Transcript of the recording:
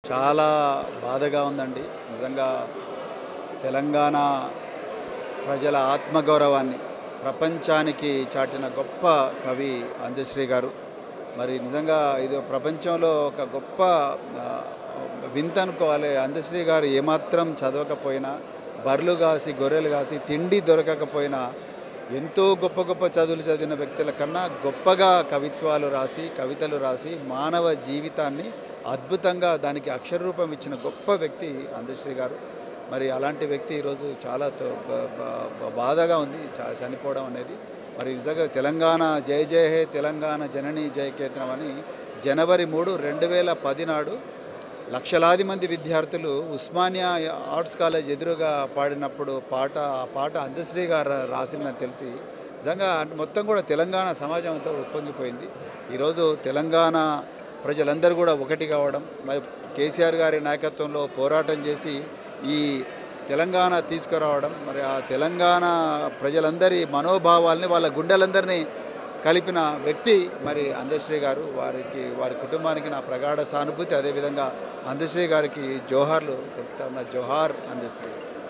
చాలా బాధగా ఉందండి. నిజంగా తెలంగాణ ప్రజల ఆత్మగౌరవాన్ని ప్రపంచానికి చాటిన గొప్ప కవి అందశ్రీ గారు. మరి నిజంగా ఇది ప్రపంచంలో ఒక గొప్ప ఆహ్, వింత అనుకోవాలి. అందశ్రీ గారు ఏమాత్రం చదవకపోయినా, బర్రెలు కాసి, గొర్రెలు కాసి, తిండి దొరకకపోయినా ఎంతో గొప్ప గొప్ప చదువులు చదివిన వ్యక్తుల కన్నా గొప్పగా కవిత్వాలు రాసి, కవితలు రాసి మానవ జీవితాన్ని అద్భుతంగా దానికి అక్షర రూపం ఇచ్చిన గొప్ప వ్యక్తి అందశ్రీ గారు. మరి అలాంటి వ్యక్తి ఈరోజు చాలా బాధగా ఉంది చనిపోవడం అనేది. మరి నిజంగా తెలంగాణ జయ జయ హే తెలంగాణ జనని జయకేతనం అని జనవరి 3, 2010 నాడు లక్షలాది మంది విద్యార్థులు ఉస్మానియా ఆర్ట్స్ కాలేజ్ ఎదురుగా పాడినప్పుడు ఆ పాట అందశ్రీ గారు రాసిందని తెలిసి నిజంగా మొత్తం కూడా తెలంగాణ సమాజం అంతా ఉప్పొంగిపోయింది. ఈరోజు తెలంగాణ ప్రజలందరూ కూడా ఒకటి కావడం, మరి కేసీఆర్ గారి నాయకత్వంలో పోరాటం చేసి ఈ తెలంగాణ తీసుకురావడం, మరి ఆ తెలంగాణ ప్రజలందరి మనోభావాల్ని వాళ్ళ గుండెలందరినీ కలిపిన వ్యక్తి మరి అందశ్రీ గారు. వారి కుటుంబానికి నా ప్రగాఢ సానుభూతి. అదేవిధంగా అందశ్రీ గారికి జోహార్లు తెలుపుతా ఉన్న. జోహార్ అందశ్రీ.